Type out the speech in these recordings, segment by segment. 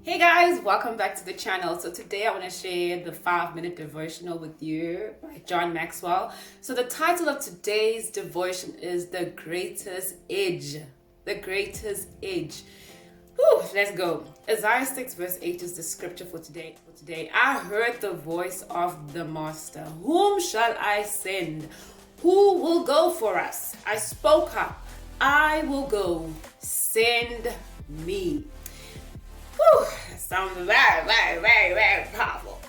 Hey guys, welcome back to the channel. So today I want to share the 5-minute devotional with you by John Maxwell. So the title of today's devotion is The Greatest Edge. The Greatest Edge. Whew, let's go. Isaiah 6 verse 8 is the scripture for today. I heard the voice of the Master. Whom shall I send? Who will go for us? I spoke up. I will go. Send me. Whew, that sounds very powerful.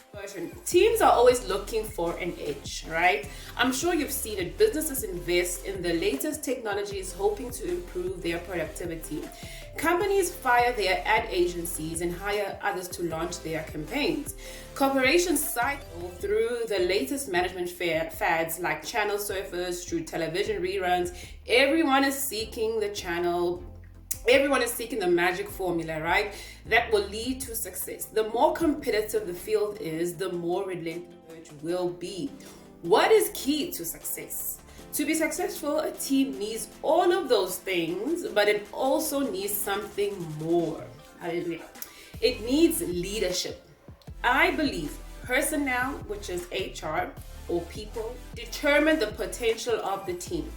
Teams are always looking for an edge, right? I'm sure you've seen it. Businesses invest in the latest technologies hoping to improve their productivity. Companies fire their ad agencies and hire others to launch their campaigns. Corporations cycle through the latest management fads like channel surfers through television reruns. Everyone is seeking the magic formula, right? That will lead to success. The more competitive the field is, the more relentless it will be. What is key to success? To be successful, a team needs all of those things, but it also needs something more. Hallelujah. It needs leadership. I believe personnel, which is HR or people, determine the potential of the team.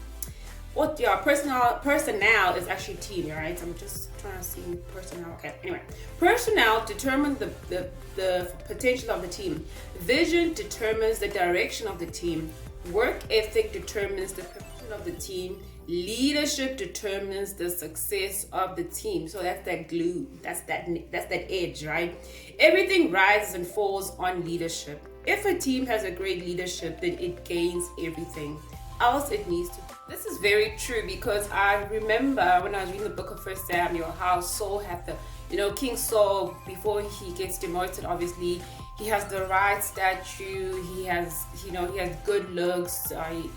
What your personnel is actually team, right? I'm just trying to see personnel. Okay, anyway, personnel determines the potential of the team. Vision determines the direction of the team. Work ethic determines the perfection of the team. Leadership determines the success of the team. So that's that glue. That's that edge, right? Everything rises and falls on leadership. If a team has a great leadership, then it gains everything. Else it needs to. This is very true because I remember when I was reading the book of First Samuel, how Saul had King Saul, before he gets demoted, obviously, he has the right stature, he has good looks,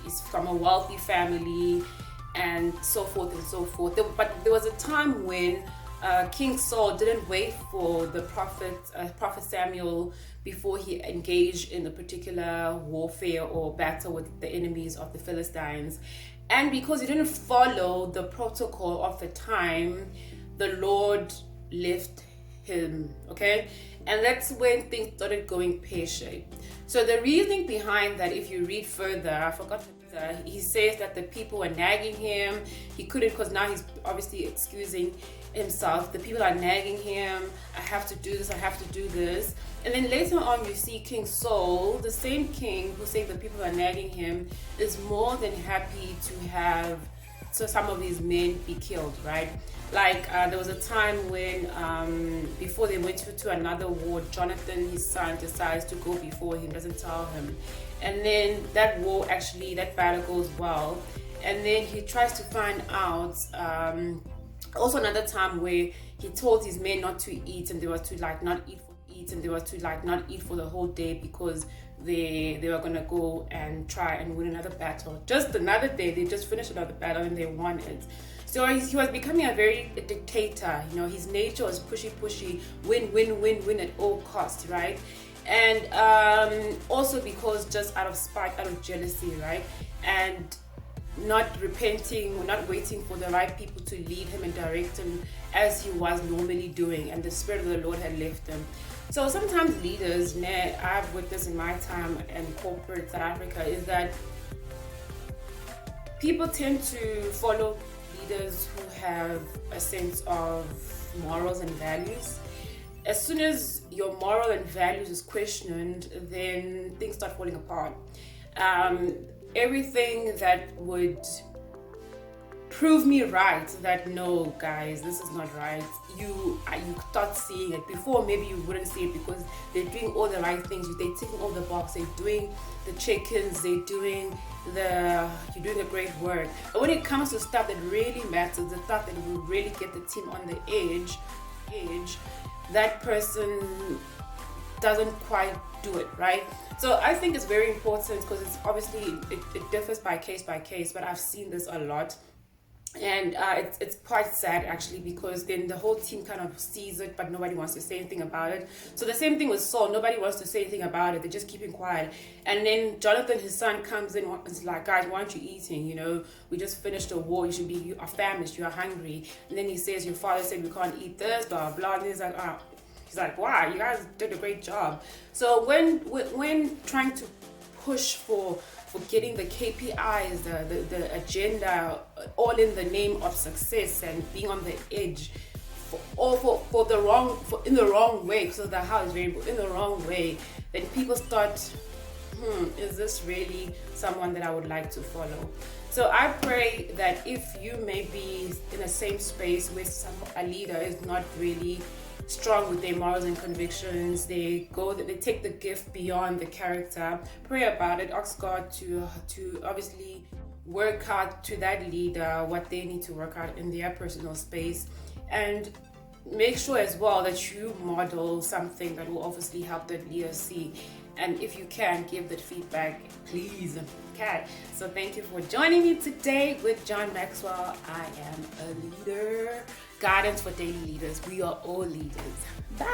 he's from a wealthy family, and so forth and so forth. But there was a time when King Saul didn't wait for the prophet Samuel before he engaged in a particular warfare or battle with the enemies of the Philistines. And because he didn't follow the protocol of the time, the Lord left him, okay? And that's when things started going pear-shaped. So the reasoning behind that, if you read further, I forgot he says that the people were nagging him. He couldn't, because now he's obviously excusing himself. The people are nagging him. I have to do this. I have to do this. And then later on, you see King Saul, the same king who said the people are nagging him, is more than happy to have some of these men be killed, right? Like there was a time when before they went to another war, Jonathan, his son, decides to go before him, doesn't tell him. And then that battle goes well. And then he tries to find out, also another time where he told his men not to eat, and they were to not eat for the whole day because they were gonna go and try and win another battle. Just another day, they just finished another battle and they won it. So he was becoming a dictator. His nature was pushy, win at all costs, right? And also because just out of spite, out of jealousy, right? And not repenting, not waiting for the right people to lead him and direct him as he was normally doing, and the Spirit of the Lord had left him. So sometimes leaders, I've witnessed in my time in corporate South Africa, is that people tend to follow leaders who have a sense of morals and values. As soon as your moral and values is questioned, then things start falling apart. Everything that would prove me right that no, guys, this is not right, you start seeing it. Before, maybe you wouldn't see it because they're doing all the right things, they're ticking all the boxes, they're doing the check-ins, you're doing a great work. But when it comes to stuff that really matters, the stuff that will really get the team on the edge, that person doesn't quite do it, right? So I think it's very important because it's obviously it differs by case, but I've seen this a lot. And it's quite sad actually, because then the whole team kind of sees it, but nobody wants to say anything about it. So the same thing with Saul, nobody wants to say anything about it, they're just keeping quiet. And then Jonathan, his son, comes in and is like, guys, why aren't you eating? We just finished a war, you are famished, you are hungry. And then he says, your father said we can't eat this, blah blah. And he's like, He's like, wow, you guys did a great job. So when trying to push for getting the KPIs, the agenda, all in the name of success and being on the edge, in the wrong way, so the how is very in the wrong way, then people start, is this really someone that I would like to follow? So I pray that if you may be in the same space where a leader is not really strong with their morals and convictions, they take the gift beyond the character, pray about it, ask God to obviously work out to that leader what they need to work out in their personal space, and make sure as well that you model something that will obviously help that leader see. And if you can give that feedback, please. Okay, so thank you for joining me today with John Maxwell. I am a leader. Guidance for daily leaders. We are all leaders. Bye.